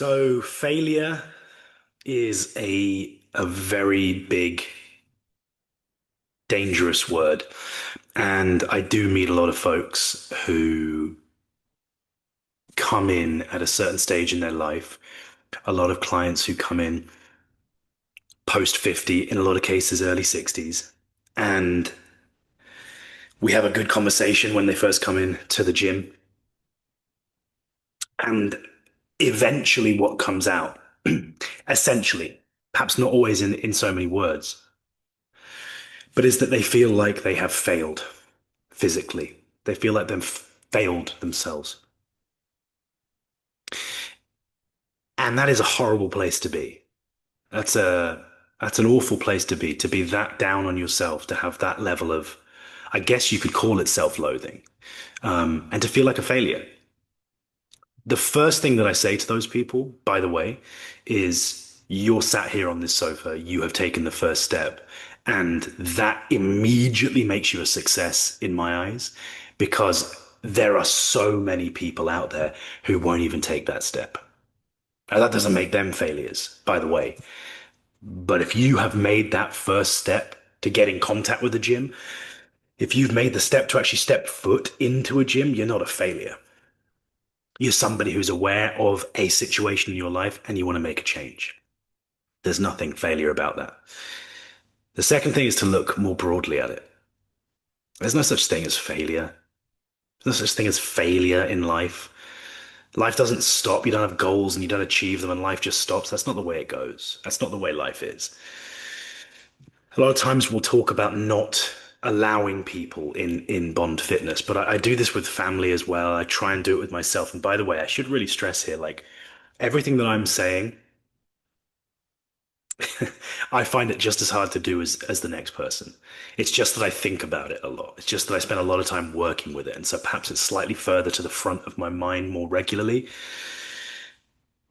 So failure is a very big, dangerous word. And I do meet a lot of folks who come in at a certain stage in their life. A lot of clients who come in post 50, in a lot of cases, early 60s. And we have a good conversation when they first come in to the gym. And eventually, what comes out, essentially, perhaps not always in so many words, but is that they feel like they have failed physically. They feel like they've failed themselves. And that is a horrible place to be. That's a that's an awful place to be that down on yourself, to have that level of, I guess you could call it self-loathing, and to feel like a failure. The first thing that I say to those people, by the way, is you're sat here on this sofa, you have taken the first step, and that immediately makes you a success in my eyes because there are so many people out there who won't even take that step. Now, that doesn't make them failures, by the way. But if you have made that first step to get in contact with the gym, if you've made the step to actually step foot into a gym, you're not a failure. You're somebody who's aware of a situation in your life and you want to make a change. There's nothing failure about that. The second thing is to look more broadly at it. There's no such thing as failure. There's no such thing as failure in life. Life doesn't stop. You don't have goals and you don't achieve them and life just stops. That's not the way it goes. That's not the way life is. A lot of times we'll talk about not allowing people in Bond Fitness, but I do this with family as well. I try and do it with myself. And by the way, I should really stress here, like everything that I'm saying, I find it just as hard to do as the next person. It's just that I think about it a lot. It's just that I spend a lot of time working with it, and so perhaps it's slightly further to the front of my mind more regularly.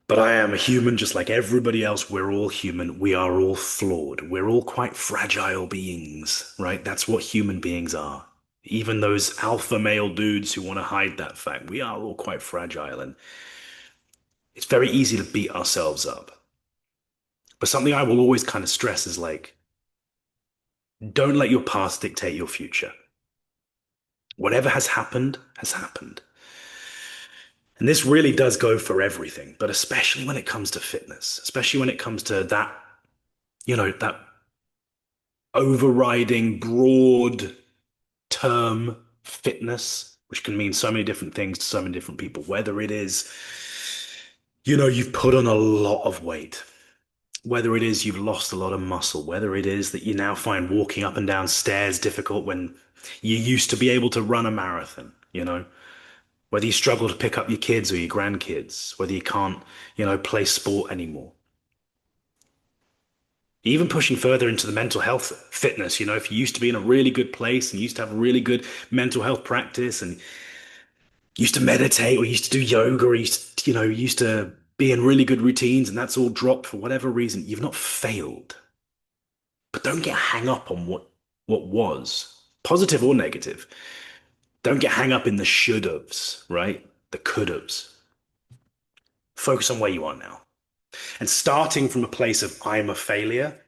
But I am a human just like everybody else. We're all human. We are all flawed. We're all quite fragile beings, right? That's what human beings are. Even those alpha male dudes who want to hide that fact, we are all quite fragile. And it's very easy to beat ourselves up. But something I will always kind of stress is like, don't let your past dictate your future. Whatever has happened has happened. And this really does go for everything, but especially when it comes to fitness, especially when it comes to that, that overriding broad term fitness, which can mean so many different things to so many different people, whether it is, you've put on a lot of weight, whether it is you've lost a lot of muscle, whether it is that you now find walking up and down stairs difficult when you used to be able to run a marathon, whether you struggle to pick up your kids or your grandkids, whether you can't, play sport anymore. Even pushing further into the mental health fitness, if you used to be in a really good place and used to have a really good mental health practice and used to meditate or used to do yoga or used to be in really good routines and that's all dropped for whatever reason, you've not failed. But don't get hung up on what was, positive or negative. Don't get hung up in the should haves, right? The could haves. Focus on where you are now. And starting from a place of I'm a failure,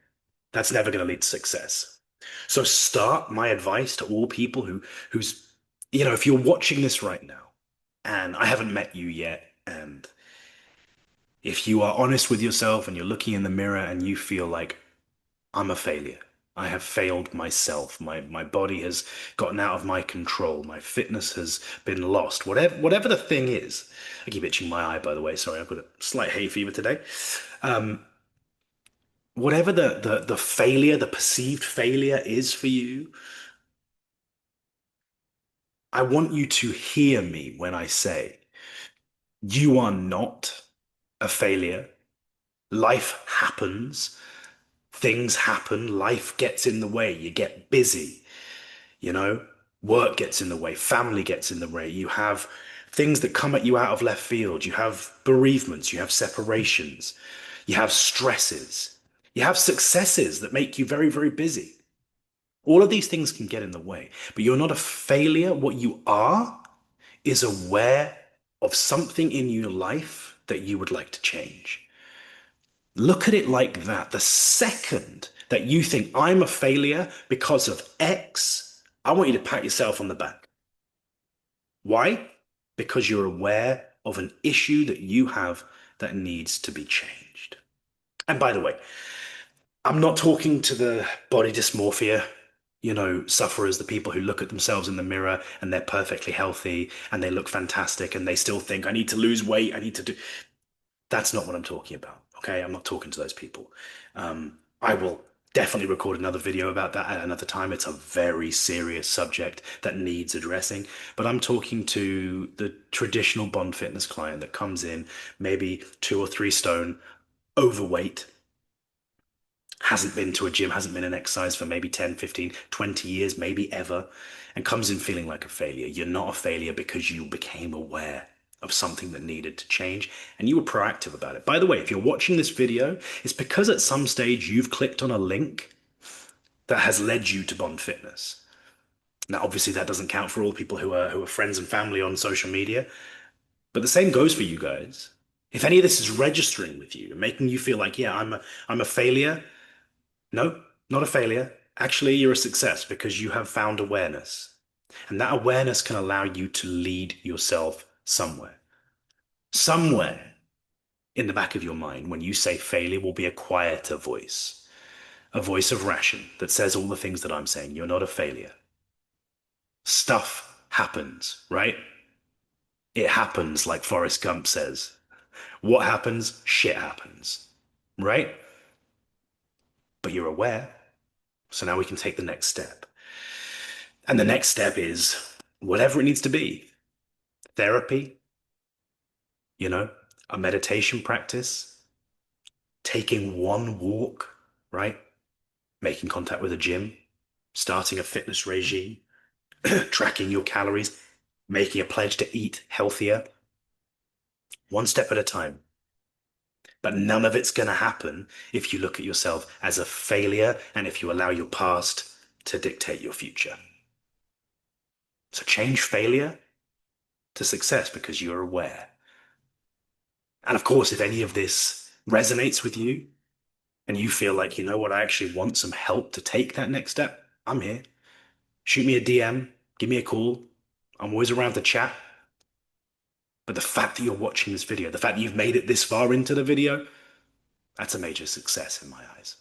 that's never going to lead to success. So start, my advice to all people who's, if you're watching this right now and I haven't met you yet, and if you are honest with yourself and you're looking in the mirror and you feel like I'm a failure, I have failed myself. My body has gotten out of my control. My fitness has been lost. Whatever the thing is. I keep itching my eye, by the way. Sorry, I've got a slight hay fever today. Um, whatever the failure, the perceived failure is for you, I want you to hear me when I say you are not a failure. Life happens. Things happen. Life gets in the way. You get busy. You know, work gets in the way, family gets in the way. You have things that come at you out of left field. You have bereavements, you have separations, you have stresses, you have successes that make you very, very busy. All of these things can get in the way, but you're not a failure. What you are is aware of something in your life that you would like to change. Look at it like that. The second that you think I'm a failure because of X, I want you to pat yourself on the back. Why? Because you're aware of an issue that you have that needs to be changed. And by the way, I'm not talking to the body dysmorphia, sufferers, the people who look at themselves in the mirror and they're perfectly healthy and they look fantastic and they still think, I need to lose weight, I need to do. That's not what I'm talking about. Okay. I'm not talking to those people. I will definitely record another video about that at another time. It's a very serious subject that needs addressing. But I'm talking to the traditional Bond Fitness client that comes in, maybe 2 or 3 stone, overweight, hasn't been to a gym, hasn't been in exercise for maybe 10, 15, 20 years, maybe ever, and comes in feeling like a failure. You're not a failure because you became aware of something that needed to change and you were proactive about it. By the way, if you're watching this video, it's because at some stage you've clicked on a link that has led you to Bond Fitness. Now, obviously, that doesn't count for all people who are friends and family on social media, but the same goes for you guys. If any of this is registering with you and making you feel like, yeah, I'm a failure, no, not a failure. Actually, you're a success because you have found awareness. And that awareness can allow you to lead yourself somewhere. Somewhere in the back of your mind, when you say failure, will be a quieter voice, a voice of ration that says all the things that I'm saying. You're not a failure. Stuff happens, right? It happens, like Forrest Gump says. What happens? Shit happens, right? But you're aware. So now we can take the next step. And the next step is whatever it needs to be. Therapy, you know, a meditation practice, taking one walk, right? Making contact with a gym, starting a fitness regime, tracking your calories, making a pledge to eat healthier, one step at a time. But none of it's going to happen if you look at yourself as a failure and if you allow your past to dictate your future. So change failure to success because you're aware. And of course, if any of this resonates with you and you feel like, you know what, I actually want some help to take that next step, I'm here. Shoot me a DM, give me a call. I'm always around to chat. But the fact that you're watching this video, the fact that you've made it this far into the video, that's a major success in my eyes.